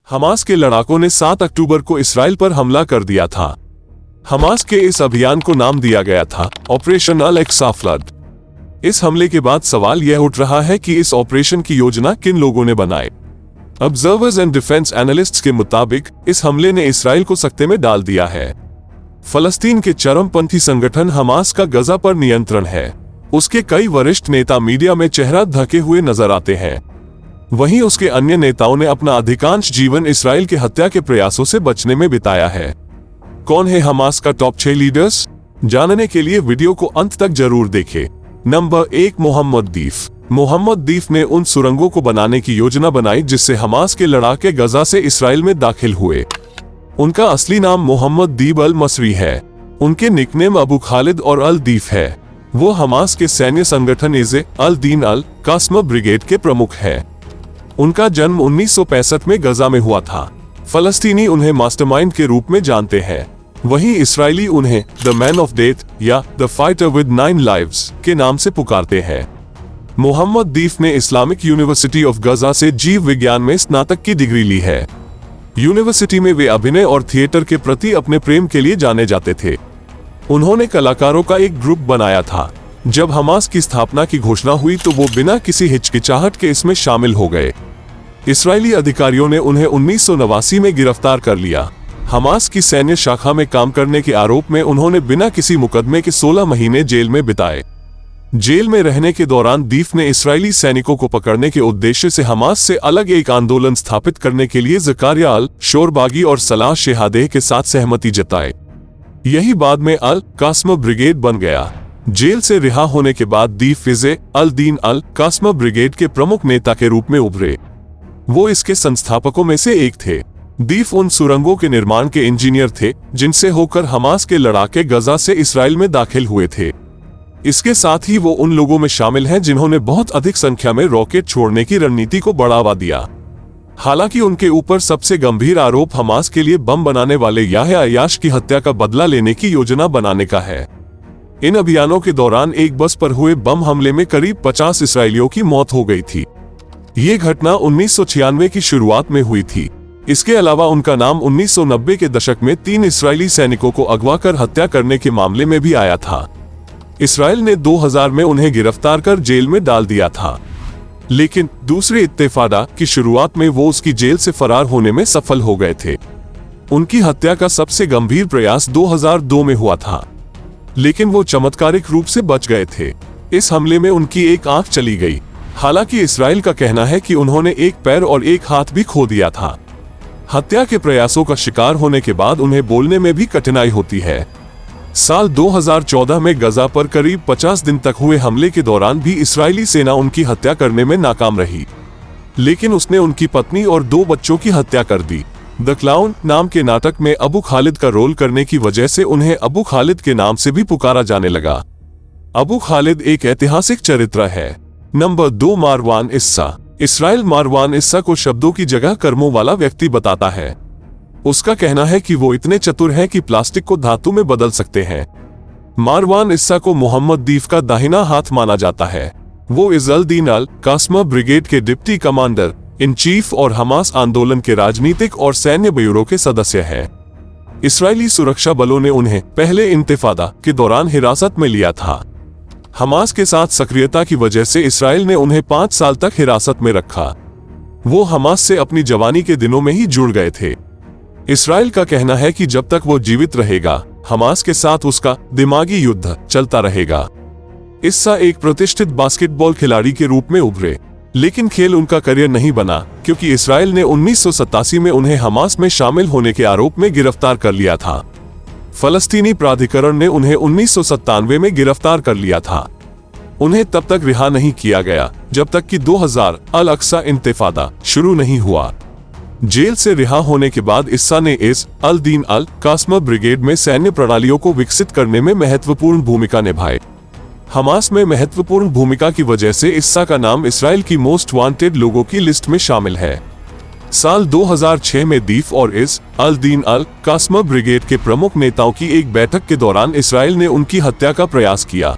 Hamas के लड़ाकों ने 7 अक्टूबर को इसराइल पर हमला कर दिया था। हमास के इस अभियान को नाम दिया गया था ऑपरेशन अल एक्सा फ्लड। इस हमले के बाद सवाल यह उठ रहा है कि इस ऑपरेशन की योजना किन लोगों ने बनाई। ऑब्जर्वर्स एंड डिफेंस एनालिस्ट्स के मुताबिक इस हमले ने इसराइल को सकते में डाल दिया है। फलस्तीन के चरमपंथी संगठन हमास का गजा पर नियंत्रण है। उसके कई वरिष्ठ नेता मीडिया में चेहरा ढके हुए नजर आते हैं। वहीं उसके अन्य नेताओं ने अपना अधिकांश जीवन इसराइल के हत्या के प्रयासों से बचने में बिताया है। कौन है हमास का टॉप 6 लीडर्स? जानने के लिए वीडियो को अंत तक जरूर देखें। नंबर 1, मोहम्मद दीफ। मोहम्मद दीफ ने उन सुरंगों को बनाने की योजना बनाई जिससे हमास के लड़ाके गजा से इसराइल में दाखिल हुए। उनका असली नाम मोहम्मद दीब अल मसरी है। उनके निकनेम अबू खालिद और अल दीफ है। वो हमास के सैन्य संगठन इज़े अल दीन अल कास्म ब्रिगेड के प्रमुख हैं। उनका जन्म 1965 में गजा में हुआ था। फलस्तीनी उन्हें मास्टरमाइंड के रूप में जानते हैं, वहीं इसराइली उन्हें द मैन ऑफ डेथ या द फाइटर विद 9 लाइव्स के नाम से पुकारते हैं। मोहम्मद दीफ ने इस्लामिक यूनिवर्सिटी ऑफ गजा से जीव विज्ञान में स्नातक की डिग्री ली है। यूनिवर्सिटी में वे अभिनय और थिएटर के प्रति अपने प्रेम के लिए जाने जाते थे। उन्होंने कलाकारों का एक ग्रुप बनाया था। जब हमास की स्थापना की घोषणा हुई तो वो बिना किसी हिचकिचाहट के इसमें शामिल हो गए। इसराइली अधिकारियों ने उन्हें 1989 में गिरफ्तार कर लिया। हमास की सैन्य शाखा में काम करने के आरोप में उन्होंने बिना किसी मुकदमे के 16 महीने जेल में बिताए। जेल में रहने के दौरान दीफ ने इसराइली सैनिकों को पकड़ने के उद्देश्य से हमास से अलग एक आंदोलन स्थापित करने के लिए ज़कारिया अल शोरबागी और सलाह शेहादेह के साथ सहमति जताई। यही बाद में अल कास्म ब्रिगेड बन गया। जेल से रिहा होने के बाद दीफ इज़े अल दीन अल कास्म ब्रिगेड के प्रमुख नेता के रूप में उभरे। वो इसके संस्थापकों में से एक थे। दीफ उन सुरंगों के निर्माण के इंजीनियर थे जिनसे होकर हमास के लड़ाके गजा से इसराइल में दाखिल हुए थे। इसके साथ ही वो उन लोगों में शामिल हैं जिन्होंने बहुत अधिक संख्या में रॉकेट छोड़ने की रणनीति को बढ़ावा दिया। हालांकि उनके ऊपर सबसे गंभीर आरोप हमास के लिए बम बनाने वाले याह्या अय्याश की हत्या का बदला लेने की योजना बनाने का है। इन अभियानों के दौरान एक बस पर हुए बम हमले में करीब 50 इसराइलियों की मौत हो गई थी। ये घटना 1996 की शुरुआत में हुई थी। इसके अलावा उनका नाम 1990 के दशक में 3 इसराइली सैनिकों को अगवा कर हत्या करने के मामले में भी आया था। इसराइल ने 2000 में उन्हें गिरफ्तार कर जेल में डाल दिया था, लेकिन दूसरे इंतिफादा की शुरुआत में वो उसकी जेल से फरार होने में सफल हो गए थे। उनकी हत्या का सबसे गंभीर प्रयास 2002 में हुआ था, लेकिन वो चमत्कारिक रूप से बच गए थे। इस हमले में उनकी एक आंख चली गई। हालांकि इसराइल का कहना है कि उन्होंने एक पैर और एक हाथ भी खो दिया था। हत्या के प्रयासों का शिकार होने के बाद उन्हें बोलने में भी कठिनाई होती है। साल 2014 में गजा पर करीब 50 दिन तक हुए हमले के दौरान भी इसराइली सेना उनकी हत्या करने में नाकाम रही, लेकिन उसने उनकी पत्नी और 2 बच्चों की हत्या कर दी। द क्लाउन नाम के नाटक में अबू खालिद का रोल करने की वजह से उन्हें अबू खालिद के नाम से भी पुकारा जाने लगा। अबू खालिद एक ऐतिहासिक चरित्र है। नंबर 2, मारवान इस्सा। इसराइल मारवान इस्सा को शब्दों की जगह कर्मों वाला व्यक्ति बताता है। उसका कहना है कि वो इतने चतुर हैं कि प्लास्टिक को धातु में बदल सकते हैं। मारवान इस्सा को मोहम्मद दीफ का दाहिना हाथ माना जाता है। वो इज़ल दीन अल कास्म ब्रिगेड के डिप्टी कमांडर इन चीफ और हमास आंदोलन के राजनीतिक और सैन्य ब्यूरो के सदस्य हैं। इसराइली सुरक्षा बलों ने उन्हें पहले इंतिफादा के दौरान हिरासत में लिया था। हमास के साथ सक्रियता की वजह से इसराइल ने उन्हें 5 साल तक हिरासत में रखा। वो हमास से अपनी जवानी के दिनों में ही जुड़ गए थे। इसराइल का कहना है कि जब तक वो जीवित रहेगा, हमास के साथ उसका दिमागी युद्ध चलता रहेगा। इस्सा एक प्रतिष्ठित बास्केटबॉल खिलाड़ी के रूप में उभरे, लेकिन खेल उनका करियर नहीं बना क्योंकि इसराइल ने 1987 में उन्हें हमास में शामिल होने के आरोप में गिरफ्तार कर लिया था। फलस्तीनी प्राधिकरण ने उन्हें 1997 में गिरफ्तार कर लिया था। उन्हें तब तक रिहा नहीं किया गया जब तक कि 2000 अल अक्सा इंतिफादा शुरू नहीं हुआ। जेल से रिहा होने के बाद इस्सा ने is Al Deen Al कास्म brigade में सैन्य प्रणालियों को विकसित करने में महत्वपूर्ण भूमिका निभाई। हमास में महत्वपूर्ण भूमिका की वजह से इस्सा का नाम इसराइल की मोस्ट वांटेड लोगों की लिस्ट में शामिल है। साल 2006 में दीफ और is Al Deen Al कास्म brigade के प्रमुख नेताओं की एक बैठक के दौरान इसराइल ने उनकी हत्या का प्रयास किया।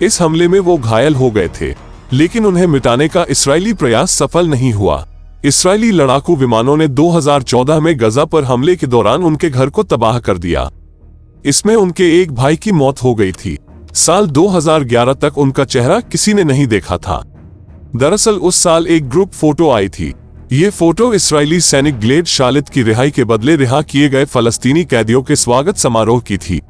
इस हमले में वो घायल हो गए थे, लेकिन उन्हें मिटाने का इसराइली प्रयास सफल नहीं हुआ। इस्राएली लड़ाकू विमानों ने 2014 में गजा पर हमले के दौरान उनके घर को तबाह कर दिया। इसमें उनके एक भाई की मौत हो गई थी। साल 2011 तक उनका चेहरा किसी ने नहीं देखा था। दरअसल उस साल एक ग्रुप फोटो आई थी। ये फोटो इस्राएली सैनिक गिलेड शालित की रिहाई के बदले रिहा किए गए फलस्तीनी कैदियों के स्वागत समारोह की थी।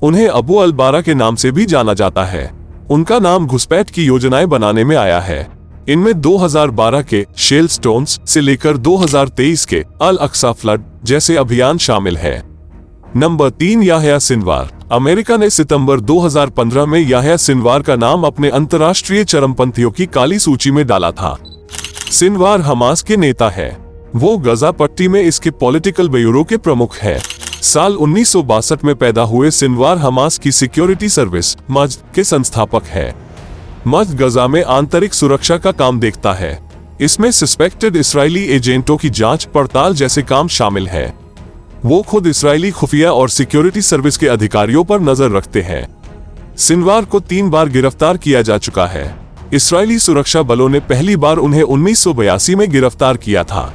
उन्हें अबू अल बारा के नाम से भी जाना जाता है। उनका नाम घुसपैठ की योजनाएं बनाने में आया है। इनमें 2012 के शेल स्टोन्स से लेकर 2023 के अल अक्सा फ्लड जैसे अभियान शामिल है। Number 3, Yahya Sinwar. अमेरिका ने सितंबर 2015 में याह्या सिनवार का नाम अपने अंतर्राष्ट्रीय चरमपंथियों की काली सूची में डाला था। सिनवार हमास के नेता है। वो गजा पट्टी में इसके पॉलिटिकल ब्यूरो के प्रमुख है। साल 1962 में पैदा हुए सिनवार हमास की सिक्योरिटी सर्विस मज्द के संस्थापक है। मज्द गजा में आंतरिक सुरक्षा का काम देखता है। इसमें सस्पेक्टेड इस्राएली एजेंटों की जांच पड़ताल जैसे काम शामिल है। वो खुद इस्राएली खुफिया और सिक्योरिटी सर्विस के अधिकारियों पर नजर रखते हैं। सिनवार को 3 बार गिरफ्तार किया जा चुका है। इस्राएली सुरक्षा बलों ने पहली बार उन्हें 1982 में गिरफ्तार किया था।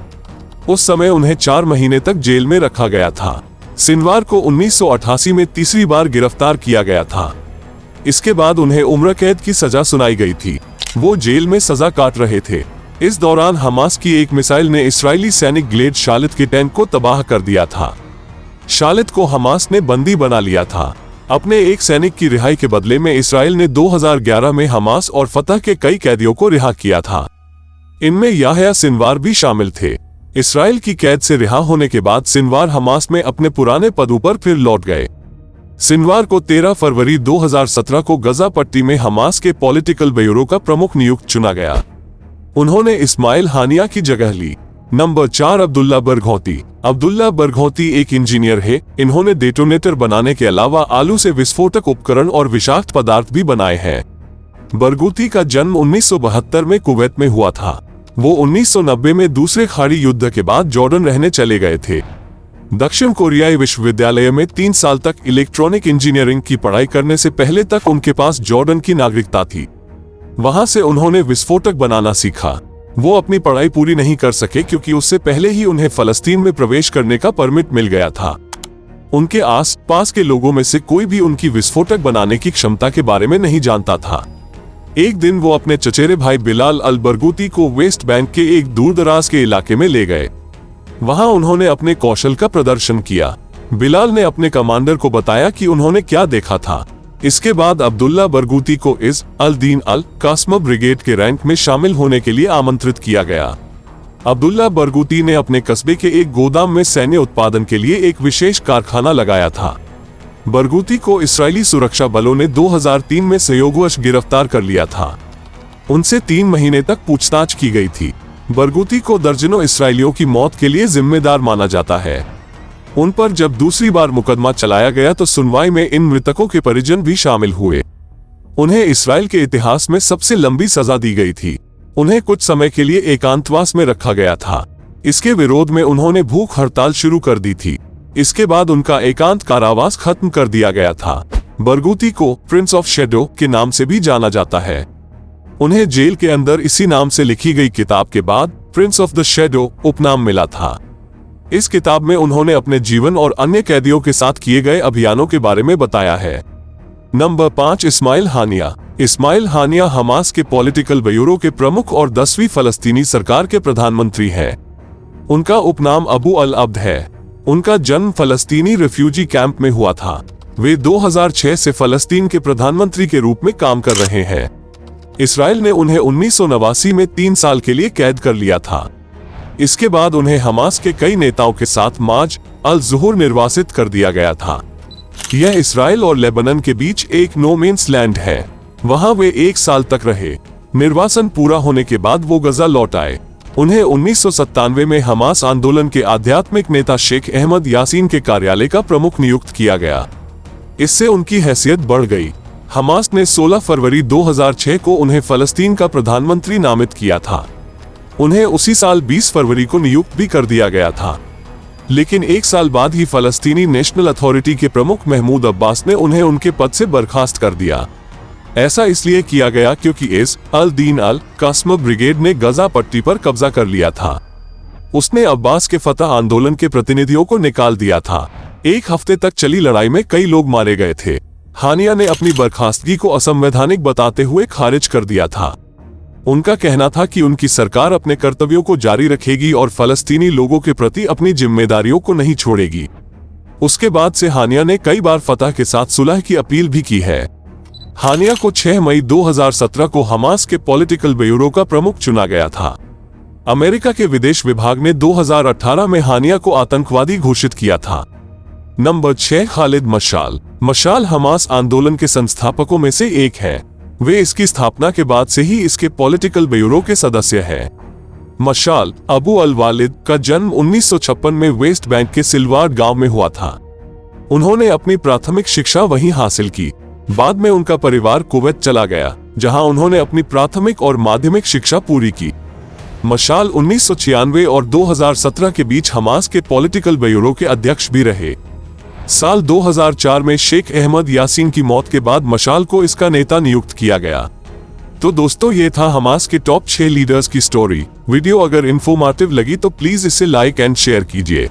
उस समय उन्हें 4 महीने तक जेल में रखा गया था। सिनवार को 1988 में तीसरी बार गिरफ्तार किया गया था। इसके बाद उन्हें उम्र कैद की सजा सुनाई गई थी। वो जेल में सजा काट रहे थे। इस दौरान हमास की एक मिसाइल ने इस्राएली सैनिक गिलेड शालित के टैंक को तबाह कर दिया था। शालित को हमास ने बंदी बना लिया था। अपने एक सैनिक की रिहाई के बदले में इस्राएल ने 2011 में हमास और फतह के कई कैदियों को रिहा किया था। इनमें याह्या सिनवार भी शामिल थे। इस्राएल की कैद से रिहा होने के बाद सिनवार हमास में अपने पुराने पदों पर फिर लौट गए। सिनवार को 13 फरवरी 2017 को गजा पट्टी में हमास के पॉलिटिकल ब्यूरो का प्रमुख नियुक्त चुना गया। उन्होंने इस्माइल हानिया की जगह ली। नंबर 4, अब्दुल्ला बरघौती। अब्दुल्ला बरघौती एक इंजीनियर है। इन्होंने डेटोनेटर बनाने के अलावा आलू से विस्फोटक उपकरण और विषाक्त पदार्थ भी बनाए हैं। बरघौती का जन्म 1972 में कुवैत में हुआ था। वो 1990 में दूसरे खाड़ी युद्ध के बाद जॉर्डन रहने चले गए थे। दक्षिण कोरियाई विश्वविद्यालय में 3 साल तक इलेक्ट्रॉनिक इंजीनियरिंग की पढ़ाई करने से पहले तक उनके पास जॉर्डन की नागरिकता थी। वहां से उन्होंने विस्फोटक बनाना सीखा। वो अपनी पढ़ाई पूरी नहीं कर सके क्योंकि उससे पहले ही उन्हें फलस्तीन में प्रवेश करने का परमिट मिल गया था। उनके आस पास के लोगों में से कोई भी उनकी विस्फोटक बनाने की क्षमता के बारे में नहीं जानता था। एक दिन वो अपने चचेरे भाई बिलाल अल बरगूती को वेस्ट बैंक के एक दूरदराज के इलाके में ले गए। वहां उन्होंने अपने कौशल का प्रदर्शन किया। बिलाल ने अपने कमांडर को बताया कि उन्होंने क्या देखा था। इसके बाद अब्दुल्ला बरगूती को is Al Deen Al कास्म brigade के रैंक में शामिल होने के लिए आमंत्रित किया गया। अब्दुल्ला बरगूती ने अपने कस्बे के एक गोदाम में सैन्य उत्पादन के लिए एक विशेष कारखाना लगाया था। बरगूती को इस्राएली सुरक्षा बलों ने 2003 में संयोगवश गिरफ्तार कर लिया था। उनसे 3 महीने तक पूछताछ की गई थी। बरगूती को दर्जनों इस्राएलियों की मौत के लिए जिम्मेदार माना जाता है। उन पर जब दूसरी बार मुकदमा चलाया गया तो सुनवाई में इन मृतकों के परिजन भी शामिल हुए। उन्हें इस्राएल के इतिहास में सबसे लंबी सजा दी गई थी। उन्हें कुछ समय के लिए एकांतवास में रखा गया था। इसके विरोध में उन्होंने भूख हड़ताल शुरू कर दी थी। इसके बाद उनका एकांत कारावास खत्म कर दिया गया था। बरगूती को प्रिंस ऑफ शेडो के नाम से भी जाना जाता है। उन्हें जेल के अंदर इसी नाम से लिखी गई किताब के बाद प्रिंस ऑफ द शेडो उपनाम मिला था। इस किताब में उन्होंने अपने जीवन और अन्य कैदियों के साथ किए गए अभियानों के बारे में बताया है। नंबर 5, इस्माइल हानिया। इस्माइल हानिया हमास के पॉलिटिकल ब्यूरो के प्रमुख और 10वीं फलस्तीनी सरकार के प्रधानमंत्री हैं। उनका उपनाम अबू अल अब्द है। उनका जन्म फलस्तीनी रिफ्यूजी कैंप में हुआ था। वे 2006 से फलस्तीन के प्रधानमंत्री के रूप में काम कर रहे हैं। इसराइल ने उन्हें 1989 में 3 साल के लिए कैद कर लिया था। इसके बाद उन्हें हमास के कई नेताओं के साथ माज अल ज़ुहूर निर्वासित कर दिया गया था। यह इसराइल और लेबनान के बीच एक नो मेंस लैंड है। वहां वे 1 साल तक रहे। निर्वासन पूरा होने के बाद वो गजा लौट आए। उन्हें 1997 में हमास आंदोलन के आध्यात्मिक नेता शेख अहमद यासीन के कार्यालय का प्रमुख नियुक्त किया गया। इससे उनकी हैसियत बढ़ गई। हमास ने 16 फरवरी 2006 को उन्हें फलस्तीन का प्रधानमंत्री नामित किया था। उन्हें उसी साल 20 फरवरी को नियुक्त भी कर दिया गया था। लेकिन 1 साल बाद ही फलस्तीनी नेशनल अथॉरिटी के प्रमुख महमूद अब्बास ने उन्हें उनके पद से बर्खास्त कर दिया। ऐसा इसलिए किया गया क्योंकि इस अल दीन अल कास्म ब्रिगेड ने गजा पट्टी पर कब्जा कर लिया था। उसने अब्बास के फतह आंदोलन के प्रतिनिधियों को निकाल दिया था। एक हफ्ते तक चली लड़ाई में कई लोग मारे गए थे। हानिया ने अपनी बर्खास्तगी को असंवैधानिक बताते हुए खारिज कर दिया था। उनका कहना था कि उनकी सरकार अपने कर्तव्यों को जारी रखेगी और फलस्तीनी लोगों के प्रति अपनी जिम्मेदारियों को नहीं छोड़ेगी। उसके बाद से हानिया ने कई बार फतह के साथ सुलह की अपील भी की है। हानिया को 6 मई 2017 को हमास के पॉलिटिकल ब्यूरो का प्रमुख चुना गया था। अमेरिका के विदेश विभाग ने 2018 में हानिया को आतंकवादी घोषित किया था। नंबर 6, खालिद मशाल। मशाल हमास आंदोलन के संस्थापकों में से एक है। वे इसकी स्थापना के बाद से ही इसके पॉलिटिकल ब्यूरो के सदस्य हैं। मशाल अबू अल वालिद का जन्म 1956 में वेस्ट बैंक के सिलवाड गांव में हुआ था। उन्होंने अपनी प्राथमिक शिक्षा वहीं हासिल की। बाद में उनका परिवार कुवैत चला गया, जहां उन्होंने अपनी प्राथमिक और माध्यमिक शिक्षा पूरी की। मशाल 1996 और 2017 के बीच हमास के पॉलिटिकल ब्यूरो के अध्यक्ष भी रहे। साल 2004 में शेख अहमद यासीन की मौत के बाद मशाल को इसका नेता नियुक्त किया गया। तो दोस्तों, ये था हमास के टॉप 6 लीडर्स की स्टोरी। वीडियो अगर इंफॉर्मेटिव लगी तो प्लीज इसे लाइक एंड शेयर कीजिए।